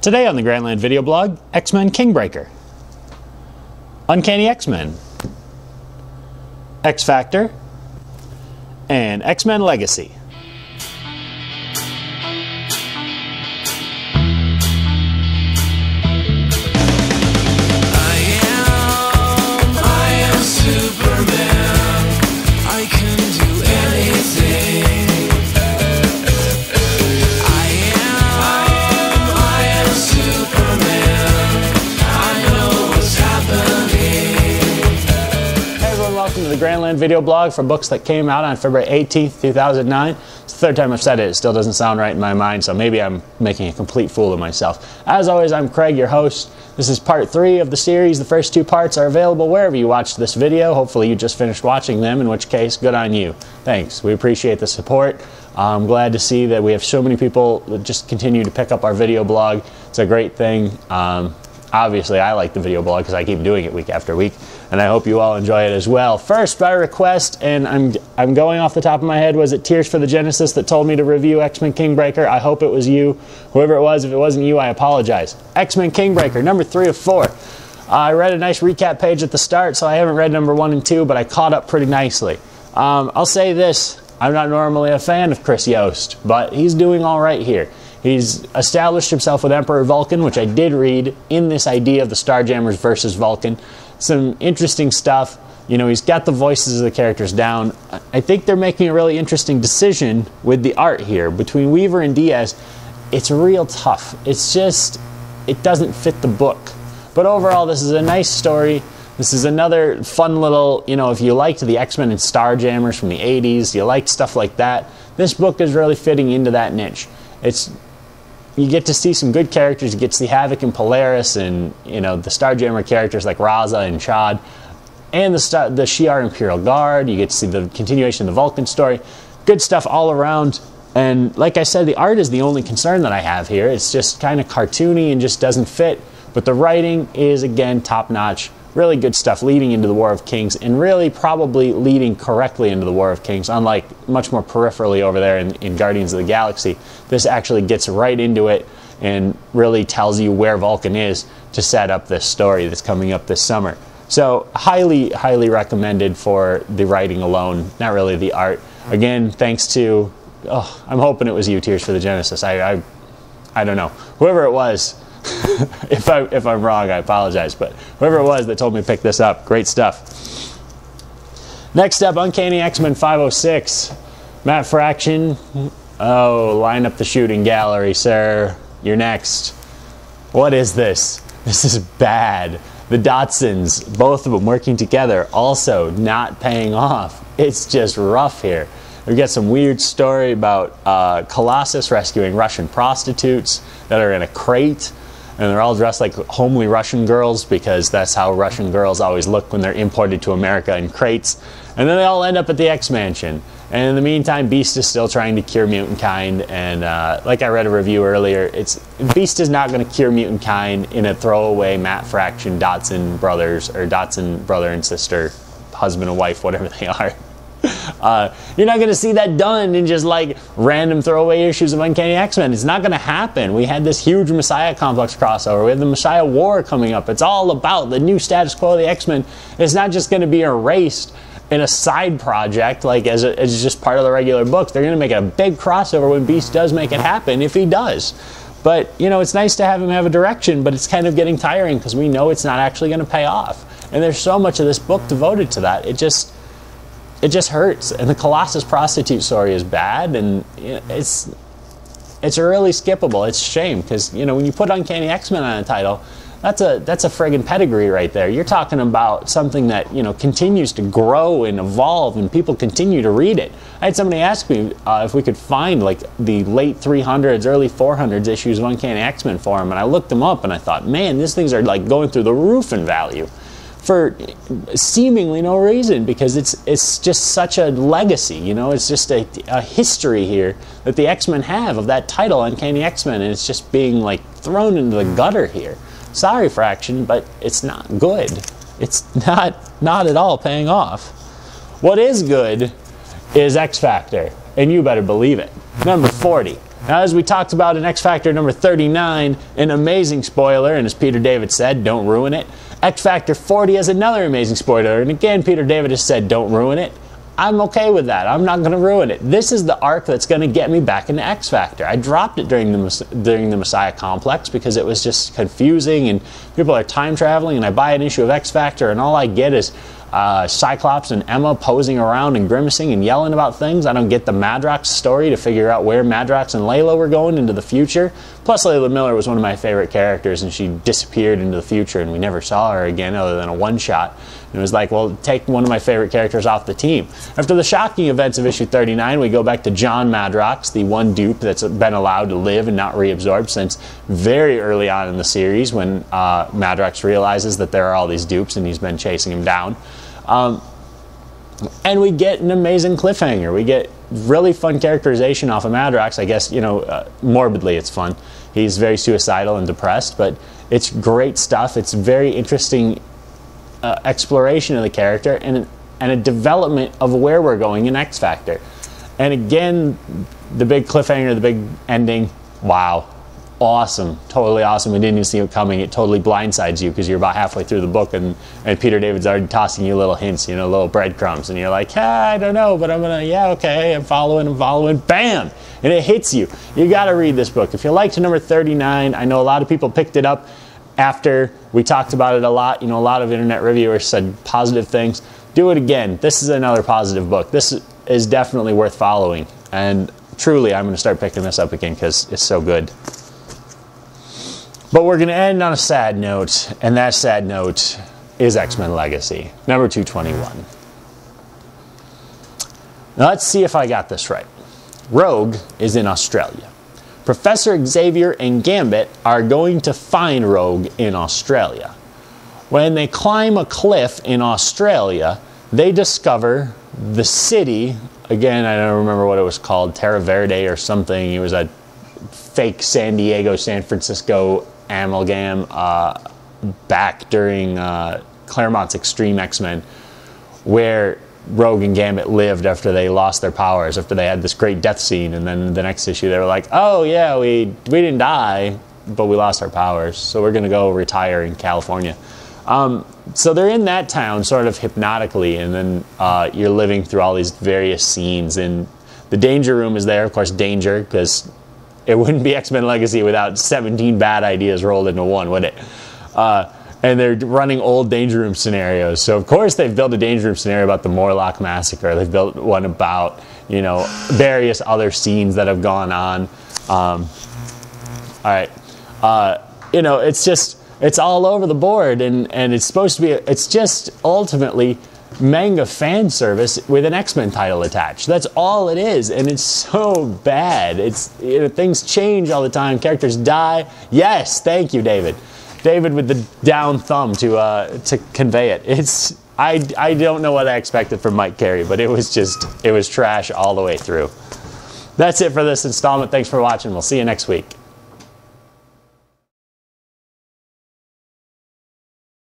Today on the GrandLAN Video Blog, X-Men Kingbreaker, Uncanny X-Men, X-Factor, and X-Men Legacy. Welcome to the GrandLAN Video Blog for books that came out on February 18th, 2009. It's the third time I've said it. It still doesn't sound right in my mind, so maybe I'm making a complete fool of myself. As always, I'm Craig, your host. This is part 3 of the series. The first 2 parts are available wherever you watched this video. Hopefully you just finished watching them, in which case, good on you. Thanks. We appreciate the support. I'm glad to see that we have so many people that just continue to pick up our video blog. It's a great thing. Obviously, I like the video blog because I keep doing it week after week, and I hope you all enjoy it as well. First, by request, and I'm going off the top of my head, was it Tears for the Genesis that told me to review X-Men Kingbreaker? I hope it was you. Whoever it was, if it wasn't you, I apologize. X-Men Kingbreaker, number 3 of 4. I read a nice recap page at the start, so I haven't read number 1 and 2, but I caught up pretty nicely. I'll say this, I'm not normally a fan of Chris Yost, but he's doing all right here. He's established himself with Emperor Vulcan, which I did read in this idea of the Starjammers versus Vulcan. Some interesting stuff. You know, he's got the voices of the characters down. I think they're making a really interesting decision with the art here. Between Weaver and Diaz, it's real tough. It's just, it doesn't fit the book. But overall, this is a nice story. This is another fun little, you know, if you liked the X-Men and Starjammers from the 80s, you liked stuff like that, this book is really fitting into that niche. You get to see some good characters. You get to see Havoc and Polaris, and you know the Starjammer characters like Raza and Chad, and the Shi'ar Imperial Guard. You get to see the continuation of the Vulcan story. Good stuff all around. And like I said, the art is the only concern that I have here. It's just kind of cartoony and just doesn't fit. But the writing is again top notch. Really good stuff leading into the War of Kings, and really probably leading correctly into the War of Kings, unlike much more peripherally over there in Guardians of the Galaxy. This actually gets right into it and really tells you where Vulcan is to set up this story that's coming up this summer. So highly, highly recommended for the writing alone, not really the art. Again, thanks to, I'm hoping it was you, Tears for the Genesis. I don't know. Whoever it was, if I'm wrong, I apologize, but whoever it was that told me to pick this up, great stuff. Next up, Uncanny X-Men 506. Matt Fraction. Oh, line up the shooting gallery, sir. You're next. What is this? This is bad. The Dotsons, both of them working together, also not paying off. It's just rough here. We get some weird story about Colossus rescuing Russian prostitutes that are in a crate. And they're all dressed like homely Russian girls because that's how Russian girls always look when they're imported to America in crates. And then they all end up at the X-Mansion. And in the meantime, Beast is still trying to cure mutant kind. And like I read a review earlier, Beast is not going to cure mutant kind in a throwaway Matt Fraction Dotson brothers, or Dotson brother and sister, husband and wife, whatever they are. You're not going to see that done in just like random throwaway issues of Uncanny X-Men. It's not going to happen. We had this huge Messiah Complex crossover. We have the Messiah War coming up. It's all about the new status quo of the X-Men. It's not just going to be erased in a side project like as just part of the regular books. They're going to make it a big crossover when Beast does make it happen, if he does. But, you know, it's nice to have him have a direction, but it's kind of getting tiring because we know it's not actually going to pay off. And there's so much of this book devoted to that. It just hurts. And the Colossus prostitute story is bad, and it's really skippable. It's a shame because, you know, when you put Uncanny X-Men on a title, that's a friggin' pedigree right there. You're talking about something that, you know, continues to grow and evolve, and people continue to read it. I had somebody ask me if we could find like the late 300s, early 400s issues of Uncanny X-Men for them, and I looked them up and I thought, man, these things are like going through the roof in value. For seemingly no reason, because it's just such a legacy, you know. It's just a history here that the X-Men have of that title, Uncanny X-Men, and it's just being like thrown into the gutter here. Sorry, Fraction, but it's not good. It's not at all paying off. What is good is X-Factor, and you better believe it. Number 40. Now, as we talked about in X Factor number 39, an amazing spoiler, and as Peter David said, don't ruin it. X Factor 40 has another amazing spoiler, and again, Peter David has said, don't ruin it. I'm okay with that. I'm not going to ruin it. This is the arc that's going to get me back into X Factor. I dropped it during the Messiah Complex because it was just confusing, and people are time traveling, and I buy an issue of X Factor, and all I get is Cyclops and Emma posing around and grimacing and yelling about things. I don't get the Madrox story to figure out where Madrox and Layla were going into the future. Plus, Layla Miller was one of my favorite characters, and she disappeared into the future, and we never saw her again other than a one-shot. And it was like, well, take one of my favorite characters off the team. After the shocking events of issue 39, we go back to John Madrox, the one dupe that's been allowed to live and not reabsorbed since very early on in the series when Madrox realizes that there are all these dupes and he's been chasing him down. And we get an amazing cliffhanger. We get really fun characterization off of Madrox. I guess, you know, morbidly it's fun. He's very suicidal and depressed, but it's great stuff. It's very interesting exploration of the character and a development of where we're going in X Factor. And again, the big cliffhanger, the big ending, wow. Awesome, totally awesome. We didn't even see it coming. It totally blindsides you because you're about halfway through the book and Peter David's already tossing you little hints, you know, little breadcrumbs, and you're like, I don't know, but I'm gonna, yeah, okay, I'm following, bam, and it hits you. You gotta read this book. If you liked number 39, I know a lot of people picked it up after we talked about it a lot. You know, a lot of internet reviewers said positive things. Do it again. This is another positive book. This is definitely worth following, and truly, I'm gonna start picking this up again because it's so good. But we're going to end on a sad note, and that sad note is X-Men Legacy, number 221. Now let's see if I got this right. Rogue is in Australia. Professor Xavier and Gambit are going to find Rogue in Australia. When they climb a cliff in Australia, they discover the city, again, I don't remember what it was called, Terra Verde or something. It was a fake San Diego, San Francisco amalgam back during Claremont's Extreme X-Men, where Rogue and Gambit lived after they lost their powers, after they had this great death scene, and then the next issue they were like, oh yeah, we didn't die, but we lost our powers, so we're gonna go retire in California. So they're in that town sort of hypnotically, and then you're living through all these various scenes, and the Danger Room is there, of course, Danger, because it wouldn't be X-Men Legacy without 17 bad ideas rolled into one, would it? And they're running old Danger Room scenarios. So, of course, they've built a Danger Room scenario about the Morlock Massacre. They've built one about, you know, various other scenes that have gone on. All right. You know, it's all over the board, and it's supposed to be, it's just ultimately manga fan service with an X-Men title attached. That's all it is, and it's so bad. It's, you know, things change all the time. Characters die. Yes, thank you, David. David with the down thumb to convey it. It's, I don't know what I expected from Mike Carey, but it was trash all the way through. That's it for this installment. Thanks for watching. We'll see you next week.